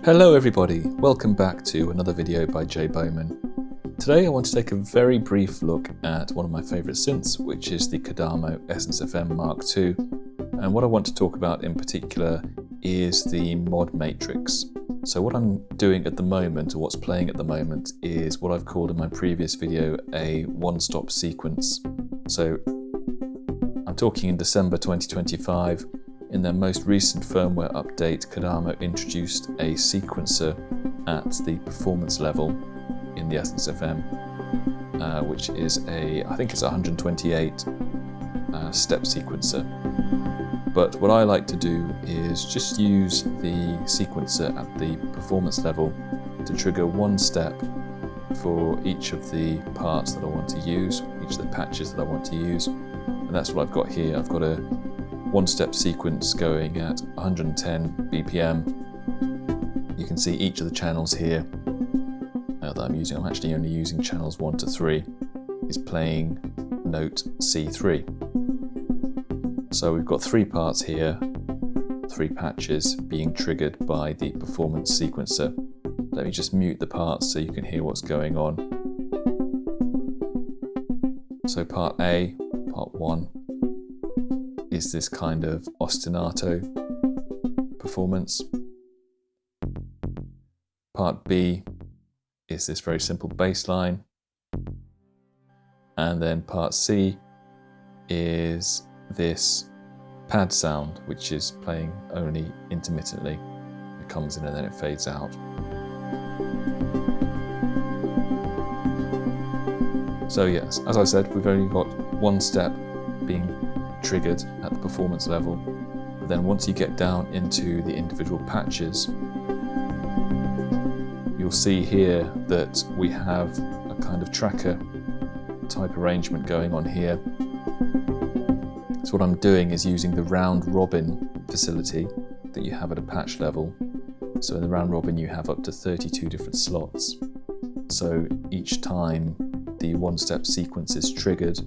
Hello everybody, welcome back to another video by Jay Bowman. Today I want to take a very brief look at one of my favourite synths, which is the Kodamo EssenceFM Mark II. And what I want to talk about in particular is the Modulation. So what I'm doing at the moment, or what's playing at the moment, is what I've called in my previous video a one-stop sequence. So I'm talking in December 2025. In their most recent firmware update, Kodamo introduced a sequencer at the performance level in the EssenceFM, which is I think it's a 128 step sequencer. But what I like to do is just use the sequencer at the performance level to trigger one step for each of the parts that I want to use, each of the patches that I want to use. And that's what I've got here. I've got a one-step sequence going at 110 BPM. You can see each of the channels here that I'm using. I'm actually only using channels 1 to 3. Is playing note C3. So we've got three parts here, three patches being triggered by the performance sequencer. Let me just mute the parts so you can hear what's going on. So part A, part 1, is this kind of ostinato performance. Part B is this very simple bass line. And then part C is this pad sound, which is playing only intermittently. It comes in and then it fades out. So yes, as I said, we've only got one step being triggered at the performance level. But then once you get down into the individual patches, you'll see here that we have a kind of tracker type arrangement going on here. So what I'm doing is using the round robin facility that you have at a patch level. So in the round robin you have up to 32 different slots. So each time the one-step sequence is triggered,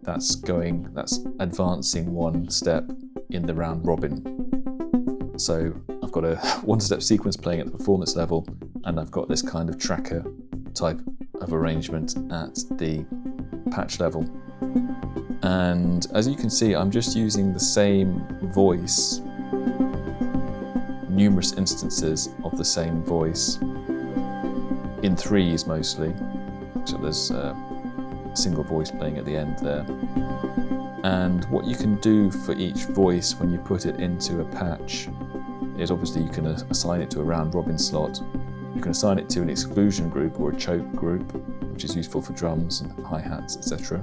that's advancing one step in the round robin. So I've got a one-step sequence playing at the performance level, and I've got this kind of tracker type of arrangement at the patch level. And as you can see, I'm just using the same voice, numerous instances of the same voice, in threes mostly. So there's a single voice playing at the end there. And what you can do for each voice when you put it into a patch is obviously you can assign it to a round robin slot. You can assign it to an exclusion group or a choke group, which is useful for drums and hi-hats, etc.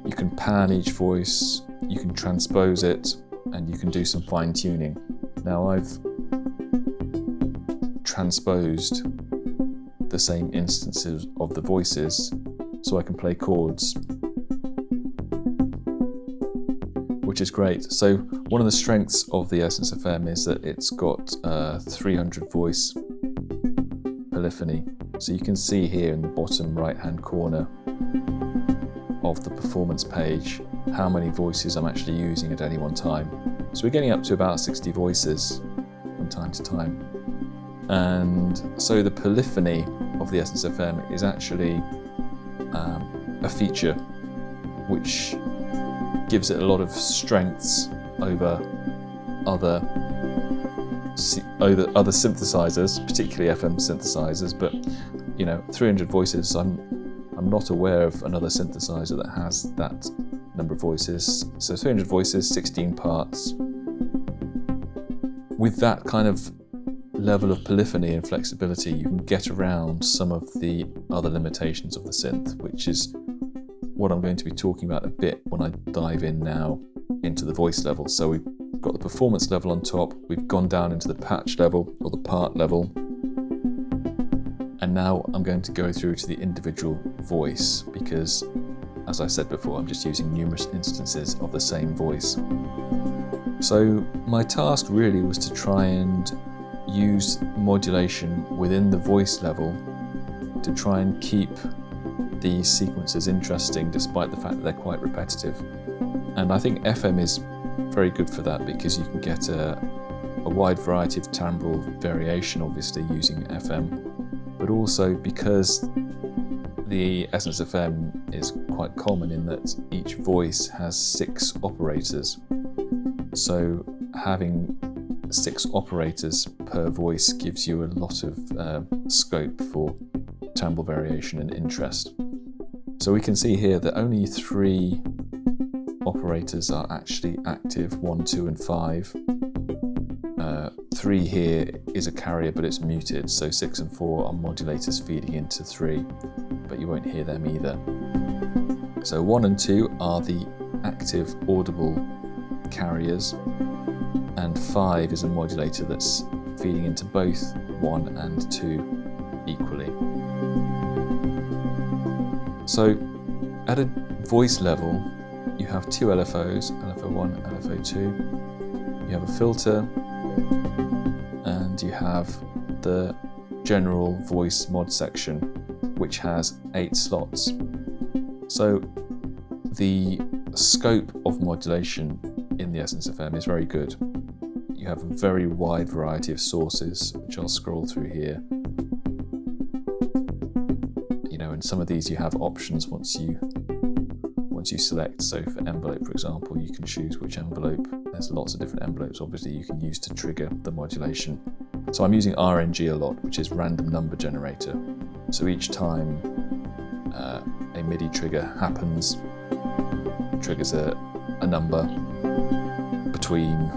You can pan each voice, you can transpose it, and you can do some fine-tuning. Now I've transposed the same instances of the voices so I can play chords, which is great. So one of the strengths of the EssenceFM is that it's got 300 voice polyphony. So you can see here in the bottom right hand corner of the performance page how many voices I'm actually using at any one time. So we're getting up to about 60 voices from time to time. And so the polyphony of the EssenceFM is actually a feature which gives it a lot of strengths over other synthesizers, particularly FM synthesizers. But 300 voices, I'm not aware of another synthesizer that has that number of voices. So 300 voices, 16 parts. With that kind of level of polyphony and flexibility, you can get around some of the other limitations of the synth, which is what I'm going to be talking about a bit when I dive in now into the voice level. So we've got the performance level on top, we've gone down into the patch level or the part level, and now I'm going to go through to the individual voice because, as I said before, I'm just using numerous instances of the same voice. So my task really was to try and use modulation within the voice level to try and keep these sequences interesting despite the fact that they're quite repetitive. And I think FM is very good for that because you can get a a wide variety of timbral variation, obviously using FM, but also because the EssenceFM is quite common in that each voice has 6 operators. So having 6 operators per voice gives you a lot of scope for timbral variation and interest. So we can see here that only 3 operators are actually active, 1, 2 and 5. 3 here is a carrier but it's muted, so 6 and 4 are modulators feeding into 3, but you won't hear them either. So 1 and 2 are the active audible carriers, and 5 is a modulator that's feeding into both 1 and 2 equally. So at a voice level, you have 2 LFOs, LFO1, LFO2. You have a filter, and you have the general voice mod section, which has 8 slots. So the scope of modulation in the EssenceFM is very good. You have a very wide variety of sources, which I'll scroll through here. You know, and some of these you have options once you select. So for envelope, for example, you can choose which envelope. There's lots of different envelopes, obviously, you can use to trigger the modulation. So I'm using RNG a lot, which is random number generator. So each time a MIDI trigger happens, it triggers a number between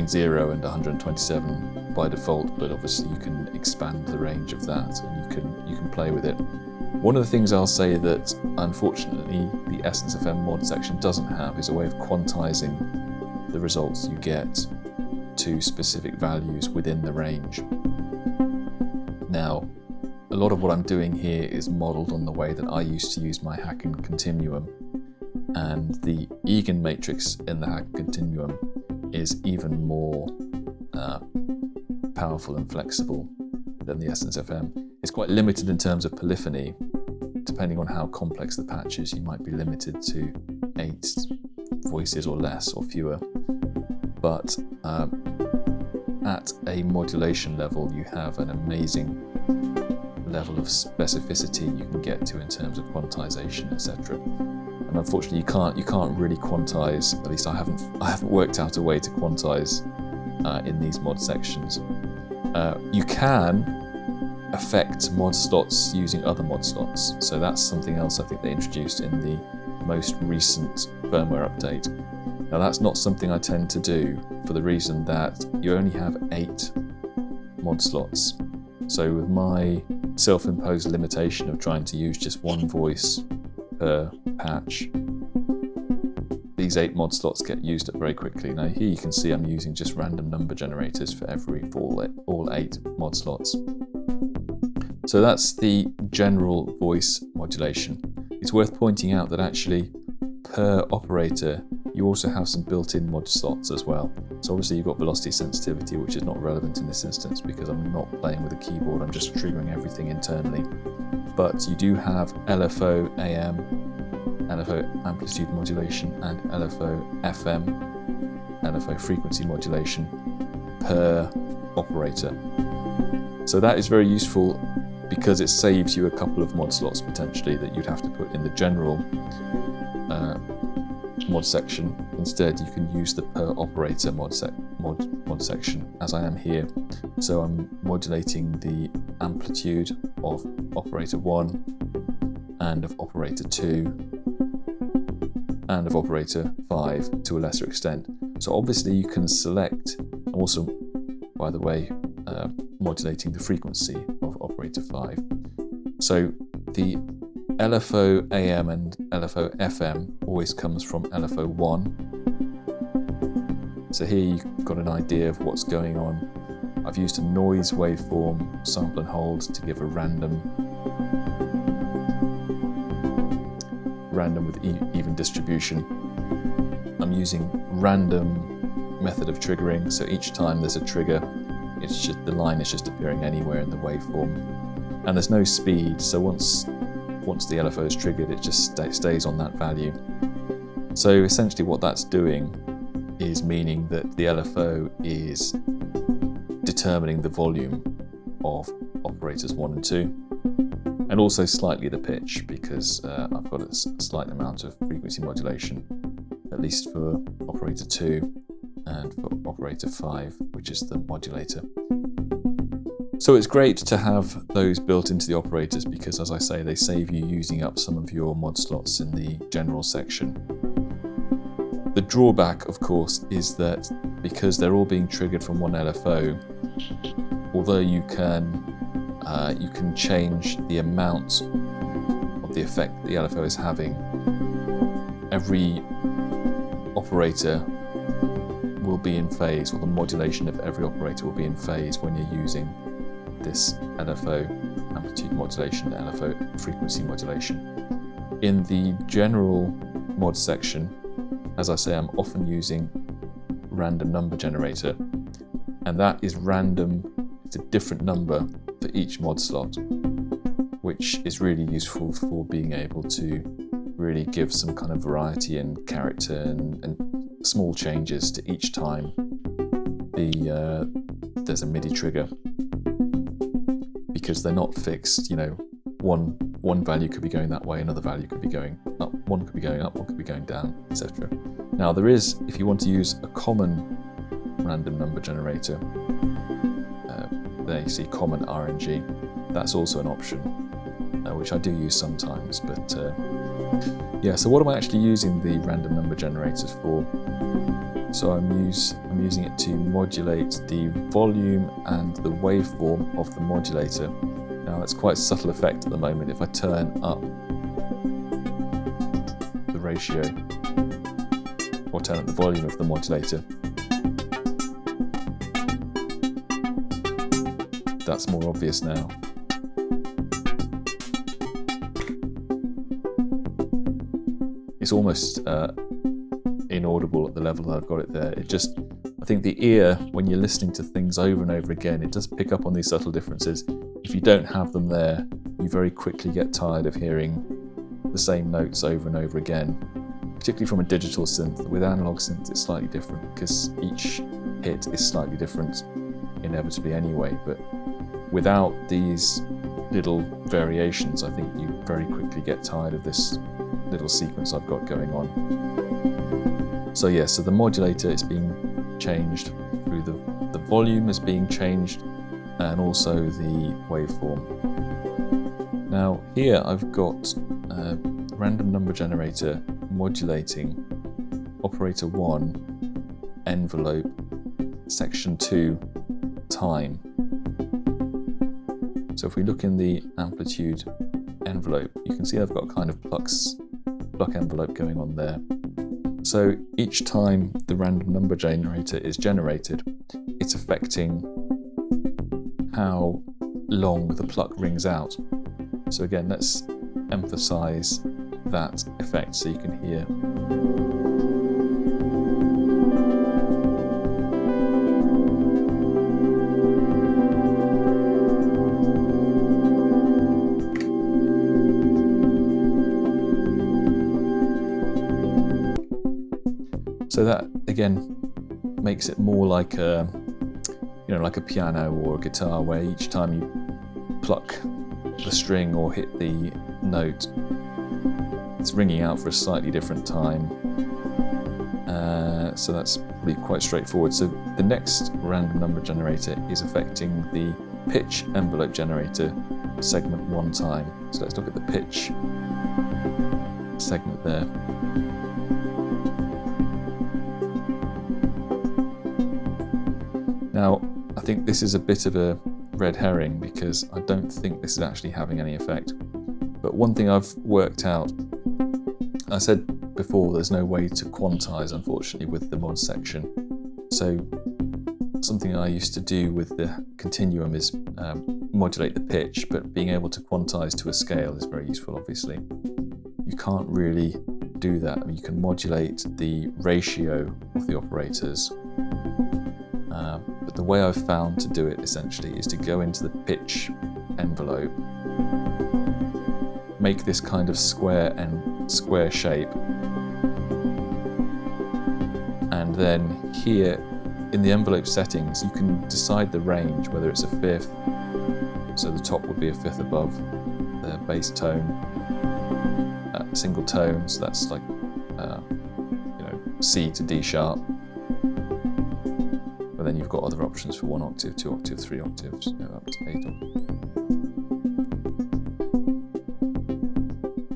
0 and 127 by default, but obviously you can expand the range of that and you can play with it. One of the things I'll say that unfortunately the EssenceFM mod section doesn't have is a way of quantizing the results you get to specific values within the range. Now, a lot of what I'm doing here is modelled on the way that I used to use my Hacken continuum, and the Eagenmatrix in the Hacken continuum is even more powerful and flexible than the EssenceFM. It's quite limited in terms of polyphony. Depending on how complex the patch is, you might be limited to 8 voices or less or fewer. But at a modulation level, you have an amazing level of specificity you can get to in terms of quantization, etc. And unfortunately, you can't really quantize. At least I haven't worked out a way to quantize in these mod sections. You can affect mod slots using other mod slots. So that's something else I think they introduced in the most recent firmware update. Now that's not something I tend to do for the reason that you only have 8 mod slots. So with my self-imposed limitation of trying to use just 1 voice per patch, these 8 mod slots get used up very quickly. Now here you can see I'm using just random number generators for all 8 mod slots. So that's the general voice modulation. It's worth pointing out that actually per operator you also have some built-in mod slots as well. So obviously you've got velocity sensitivity, which is not relevant in this instance because I'm not playing with a keyboard, I'm just triggering everything internally. But you do have LFO AM, LFO amplitude modulation and LFO FM, LFO frequency modulation per operator. So that is very useful because it saves you a couple of mod slots potentially that you'd have to put in the general mod section. Instead, you can use the per operator mod section, as I am here. So I'm modulating the amplitude of operator 1 and of operator 2 and of operator 5 to a lesser extent. So obviously you can select, also, by the way, modulating the frequency of operator 5. So the LFO AM and LFO FM always comes from LFO 1. So here you've got an idea of what's going on. I've used a noise waveform, sample and hold, to give a random with even distribution. I'm using random method of triggering, so each time there's a trigger, it's just the line is just appearing anywhere in the waveform, and there's no speed. So once the LFO is triggered, it just stays on that value. So essentially, what that's doing is meaning that the LFO is determining the volume of operators 1 and 2, and also slightly the pitch, because I've got a slight amount of frequency modulation, at least for operator 2 and for operator 5, which is the modulator. So it's great to have those built into the operators because, as I say, they save you using up some of your mod slots in the general section. The drawback, of course, is that because they're all being triggered from one LFO, although you can change the amount of the effect the LFO is having, every operator will be in phase, or the modulation of every operator will be in phase when you're using this LFO amplitude modulation, LFO frequency modulation. In the general mod section, as I say, I'm often using random number generator, and that is random. It's a different number for each mod slot, which is really useful for being able to really give some kind of variety and character and small changes to each time there's a MIDI trigger, because they're not fixed. One value could be going that way, another value could be going up, one could be going up, one could be going down, etc. Now there is, if you want to use a common random number generator, there you see common RNG, that's also an option, which I do use sometimes, but yeah, so what am I actually using the random number generators for? So I'm using it to modulate the volume and the waveform of the modulator. Now that's quite a subtle effect at the moment. If I turn up the ratio or turn up the volume of the modulator, that's more obvious now. It's almost inaudible at the level that I've got it there. I think the ear, when you're listening to things over and over again, it does pick up on these subtle differences. If you don't have them there, you very quickly get tired of hearing the same notes over and over again, particularly from a digital synth. With analog synths, it's slightly different because each hit is slightly different inevitably anyway, but without these little variations, I think you very quickly get tired of this little sequence I've got going on. So yeah, so the modulator is being changed through the volume is being changed, and also the waveform. Now here I've got a random number generator modulating operator 1 envelope section 2 time. So if we look in the amplitude envelope, you can see I've got kind of pluck envelope going on there. So each time the random number generator is generated, it's affecting how long the pluck rings out. So again, let's emphasize that effect so you can hear. So that again makes it more like a, like a piano or a guitar, where each time you pluck the string or hit the note, it's ringing out for a slightly different time. So that's probably quite straightforward. So the next random number generator is affecting the pitch envelope generator segment 1 time. So let's look at the pitch segment there. Now, I think this is a bit of a red herring because I don't think this is actually having any effect. But one thing I've worked out, I said before, there's no way to quantize, unfortunately, with the mod section. So something I used to do with the continuum is modulate the pitch, but being able to quantize to a scale is very useful, obviously. You can't really do that. I mean, you can modulate the ratio of the operators, but the way I've found to do it essentially is to go into the pitch envelope, make this kind of square shape, And then here in the envelope settings, you can decide the range, whether it's a fifth, so the top would be a fifth above the bass tone, single tone, so that's like C to D sharp. But then you've got other options for 1 octave, 2 octave, 3 octaves, up to 8 octaves.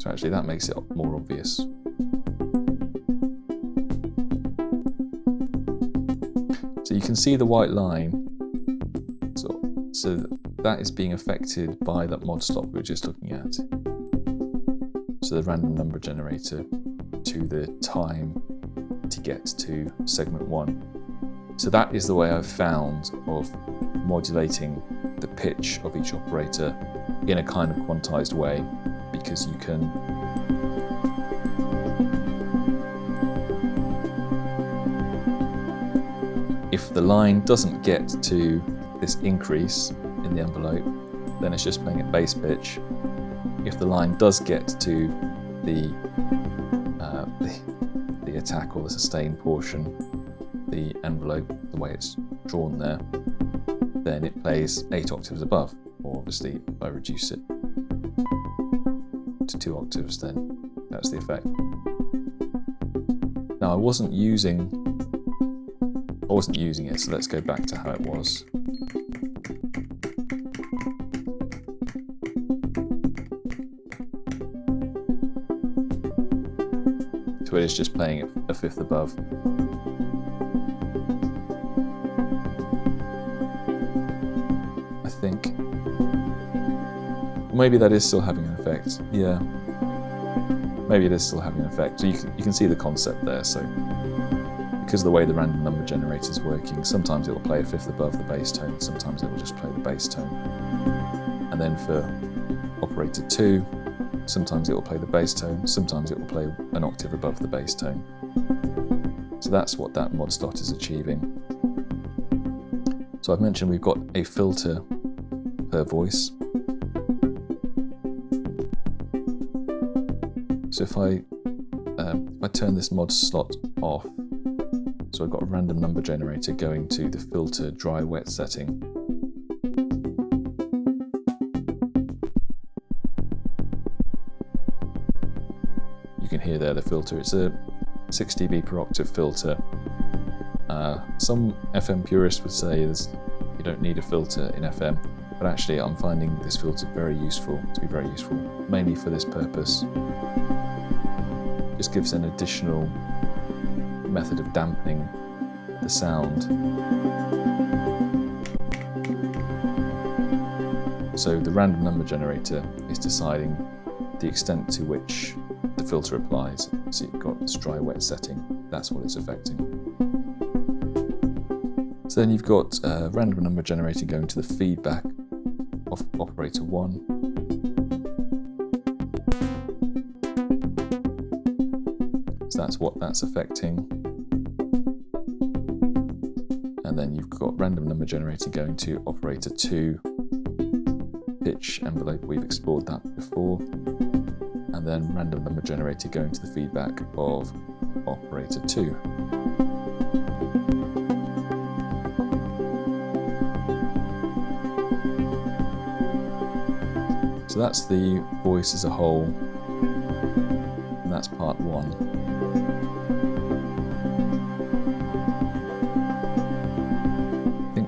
So actually that makes it more obvious. So you can see the white line, so that is being affected by that mod slot we were just looking at. So the random number generator to the time to get to segment 1. So that is the way I've found of modulating the pitch of each operator in a kind of quantized way, because you can if the line doesn't get to this increase in the envelope, then it's just playing at bass pitch. If the line does get to the attack or the sustain portion, the envelope, the way it's drawn there, then it plays 8 octaves above. Or obviously, if I reduce it to 2 octaves, then that's the effect. Now I wasn't using it, so let's go back to how it was. So it is just playing a fifth above. I think. Maybe that is still having an effect. Yeah. Maybe it is still having an effect. So you can see the concept there. So because of the way the random number generator is working, sometimes it will play a fifth above the bass tone, sometimes it will just play the bass tone. And then for operator 2, sometimes it will play the bass tone, sometimes it will play an octave above the bass tone. So that's what that mod slot is achieving. So I've mentioned we've got a filter per voice. So if I turn this mod slot off, so I've got a random number generator going to the filter dry wet setting. You can hear there the filter. It's a 6 dB per octave filter. Some FM purists would say you don't need a filter in FM, but actually I'm finding this filter to be very useful, mainly for this purpose. Just gives an additional method of dampening the sound. So the random number generator is deciding the extent to which the filter applies. So you've got this dry wet setting, that's what it's affecting. So then you've got a random number generator going to the feedback of operator 1. So that's what that's affecting. And then you've got random number generator going to operator 2, pitch envelope, we've explored that before. And then random number generator going to the feedback of operator 2. So that's the voice as a whole, and that's part 1. I think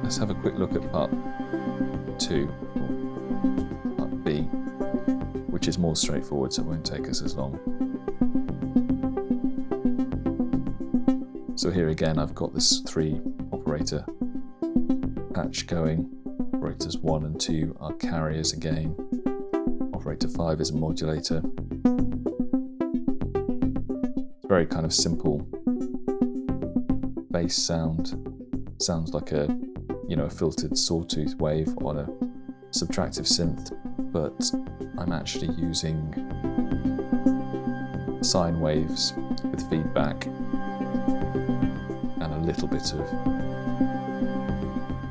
let's have a quick look at part 2, or part B, which is more straightforward, so it won't take us as long. So here again, I've got this 3 operator patch going. Operators 1 and 2 are carriers again. Operator 5 is a modulator. It's very kind of simple bass sound. Sounds like a filtered sawtooth wave on a subtractive synth, but I'm actually using sine waves with feedback and a little bit of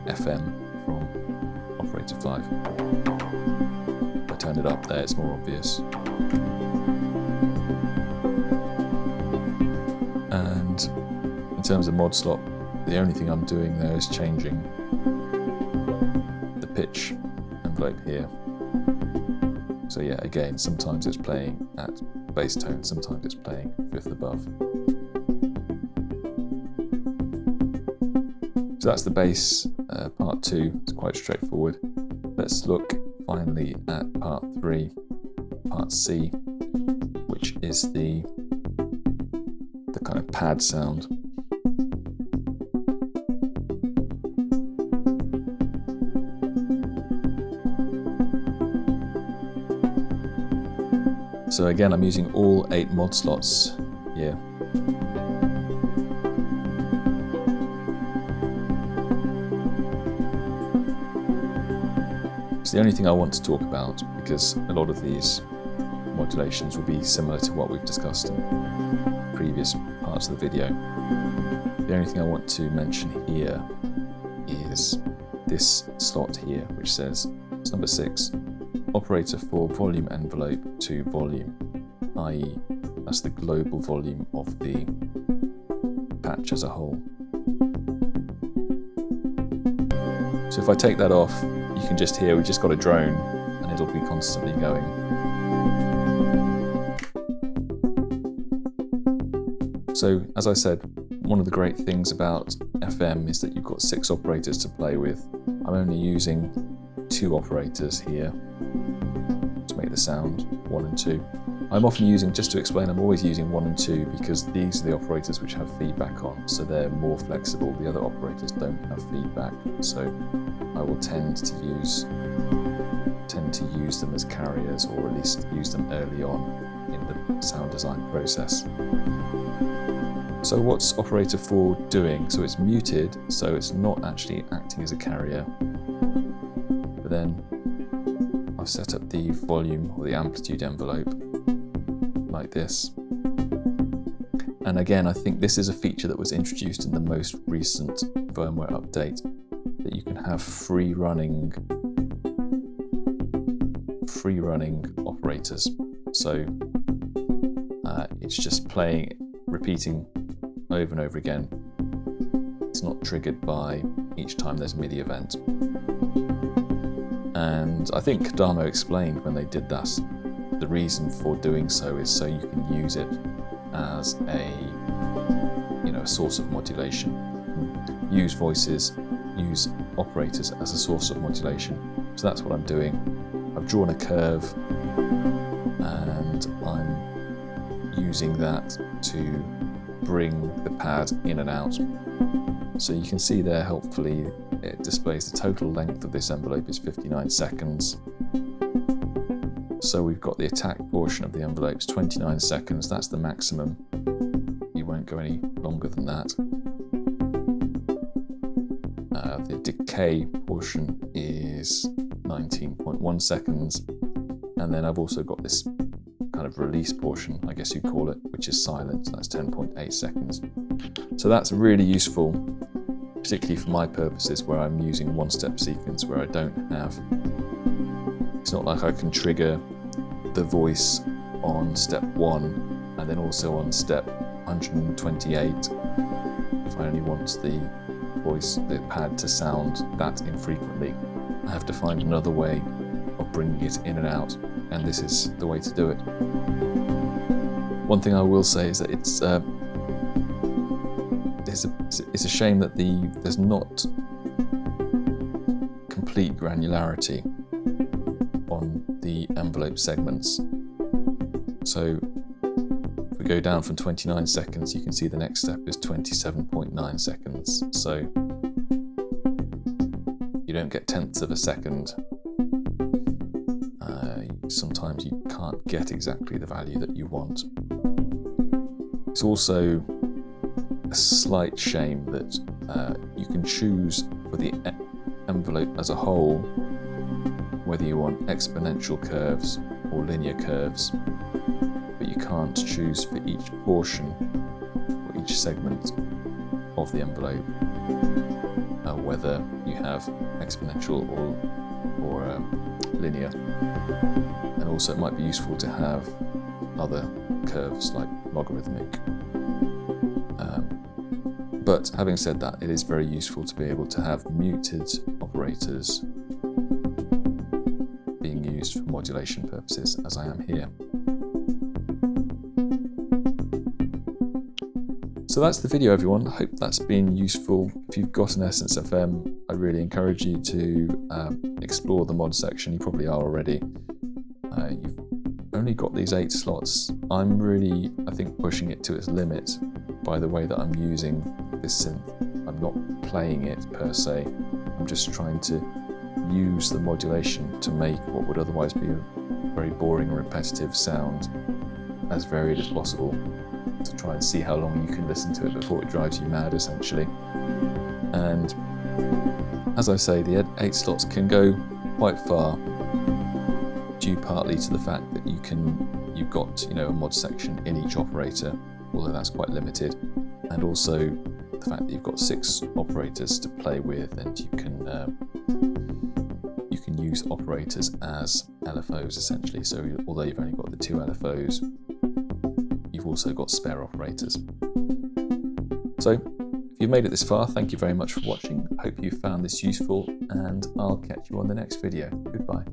FM from operator 5. If I turn it up there, it's more obvious. And in terms of mod slot, the only thing I'm doing there is changing the pitch envelope here. So yeah, again, sometimes it's playing at bass tone, sometimes it's playing fifth above. So that's the bass part 2. It's quite straightforward. Let's look finally at part 3, part C, which is the kind of pad sound. So again, I'm using all 8 mod slots here. It's the only thing I want to talk about, because a lot of these modulations will be similar to what we've discussed in previous parts of the video. The only thing I want to mention here is this slot here, which says, it's number 6, operator for volume envelope to volume, i.e. that's the global volume of the patch as a whole. So if I take that off, you can just hear we've just got a drone and it'll be constantly going. So as I said, one of the great things about FM is that you've got 6 operators to play with. I'm only using 2 operators here to make the sound, 1 and 2. I'm often using, just to explain, I'm always using 1 and 2 because these are the operators which have feedback on, so they're more flexible. The other operators don't have feedback, so I will tend to use them as carriers, or at least use them early on in the sound design process. So what's operator 4 doing? So it's muted, so it's not actually acting as a carrier. But then I've set up the volume or the amplitude envelope like this. And again, I think this is a feature that was introduced in the most recent firmware update, that you can have free running operators. So it's just playing, repeating over and over again. It's not triggered by each time there's a MIDI event. And I think Kodamo explained when they did that, the reason for doing so is so you can use it as a source of modulation. Use voices, use operators as a source of modulation. So that's what I'm doing. I've drawn a curve and I'm using that to bring the pad in and out. So you can see there, hopefully, it displays the total length of this envelope is 59 seconds. So we've got the attack portion of the envelopes, 29 seconds, that's the maximum. You won't go any longer than that. The decay portion is 19.1 seconds. And then I've also got this kind of release portion, I guess you'd call it, which is silent, that's 10.8 seconds. So that's really useful, particularly for my purposes where I'm using one-step sequence, where I don't have, it's not like I can trigger the voice on step 1 and then also on step 128 if I only want the pad to sound that infrequently. I have to find another way of bringing it in and out, and this is the way to do it. One thing I will say is that it's a shame that there's not complete granularity on the envelope segments. So if we go down from 29 seconds, you can see the next step is 27.9 seconds. So you don't get tenths of a second. Sometimes you can't get exactly the value that you want. It's also a slight shame that you can choose for the envelope as a whole whether you want exponential curves or linear curves, but you can't choose for each portion or each segment of the envelope whether you have exponential or linear. And also it might be useful to have other curves like logarithmic. But having said that, it is very useful to be able to have muted operators being used for modulation purposes, as I am here. So that's the video, everyone. I hope that's been useful. If you've got an EssenceFM, I really encourage you to explore the mod section. You probably are already. You've only got these 8 slots. I'm really, I think, pushing it to its limit by the way that I'm using this synth. I'm not playing it per se. I'm just trying to use the modulation to make what would otherwise be a very boring and repetitive sound as varied as possible, to try and see how long you can listen to it before it drives you mad, essentially. And as I say, the 8 slots can go quite far, due partly to the fact that you've got a mod section in each operator, although that's quite limited, and also the fact that you've got 6 operators to play with, and you can use operators as LFOs essentially. So although you've only got the 2 LFOs, you've also got spare operators. So if you've made it this far, thank you very much for watching. I hope you found this useful, and I'll catch you on the next video. Goodbye.